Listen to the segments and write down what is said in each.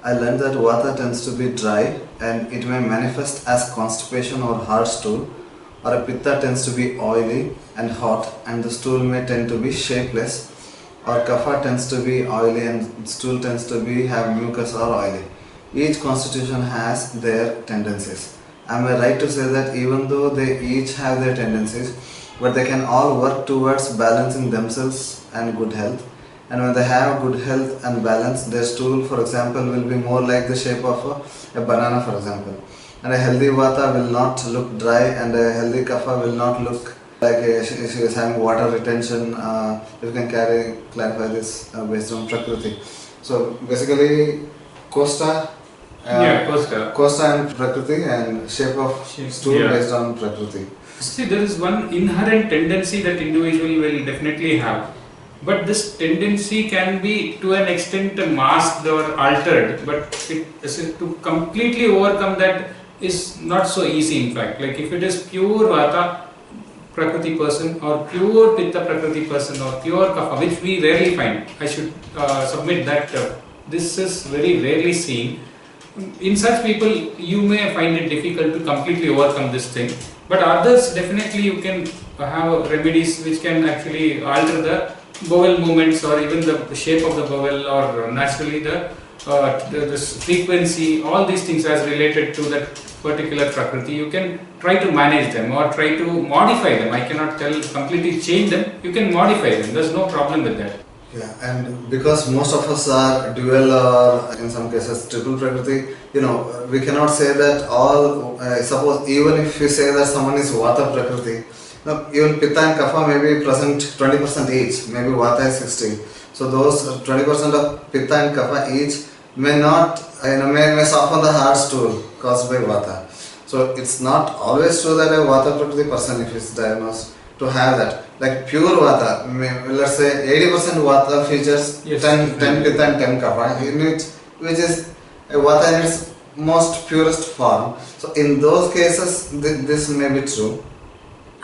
I learned that Vata tends to be dry and it may manifest as constipation or hard stool, or a Pitta tends to be oily and hot and the stool may tend to be shapeless, or Kapha tends to be oily and stool tends to be have mucus or oily. Each constitution has their tendencies. Am I right to say that even though they each have their tendencies, but they can all work towards balancing themselves and good health? And when they have good health and balance, their stool, for example, will be more like the shape of a banana, for example. And a healthy Vata will not look dry, and a healthy Kapha will not look like she is having water retention. You can clarify this based on Prakriti. So basically, Costa. Costa and Prakriti, and shape of stool based on Prakriti. See, there is one inherent tendency that individual will definitely have. But this tendency can be to an extent masked or altered, but to completely overcome that is not so easy in fact. Like if it is pure Vata Prakriti person or pure Pitta Prakriti person or pure Kapha, which we rarely find, I should submit that this is very rarely seen. In such people, you may find it difficult to completely overcome this thing, but others definitely you can have remedies which can actually alter the bowel movements or even the shape of the bowel or naturally the frequency, all these things as related to that particular Prakriti. You can try to manage them or try to modify them. I cannot tell completely change them, you can modify them, there's no problem with that. Yeah, and because most of us are dual or in some cases triple Prakriti, we cannot say that all, suppose even if we say that someone is Vata Prakriti, even Pitta and Kapha may be present 20% each, maybe Vata is 60. So those 20% of Pitta and Kapha each may not, may soften the hard stool caused by Vata. So it's not always true that a Vata Prakriti person, if is diagnosed, to have that. Like pure Vata, let's say 80% Vata features 10 Pitta and 10 Kapha, which is a Vata in its most purest form. So in those cases, this may be true.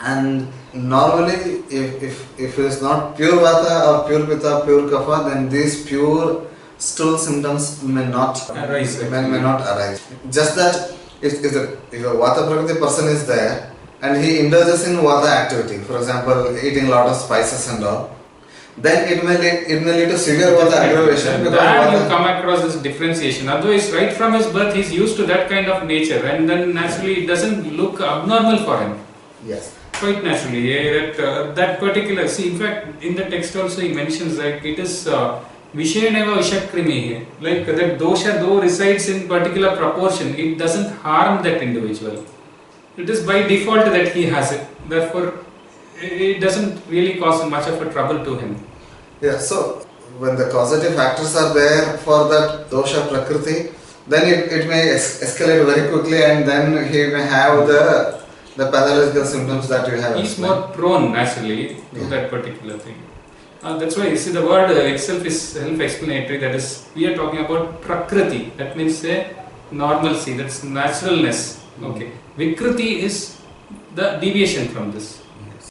And normally, if it is not pure Vata or pure Pitta, pure Kapha, then these pure stool symptoms may not arise. May not arise. Just that if a Vata Prakriti person is there and he indulges in Vata activity, for example, eating a lot of spices and all, then it may lead to severe Vata aggravation. Then you come across this differentiation. Otherwise, right from his birth, he is used to that kind of nature, and then naturally it doesn't look abnormal for him. Yes. Quite naturally, that particular, in fact, in the text also he mentions that it is Vishayaneva Vishakrimi, like that dosha though resides in particular proportion, it doesn't harm that individual. It is by default that he has it, therefore it doesn't really cause much of a trouble to him. Yeah, so when the causative factors are there for that dosha Prakriti, then it may escalate very quickly and then he may have the pathological symptoms that you have. He is more prone naturally to that particular thing. That's why you see the word itself is self-explanatory. That is, we are talking about Prakriti. That means normalcy. That's naturalness. Okay. Vikriti is the deviation from this.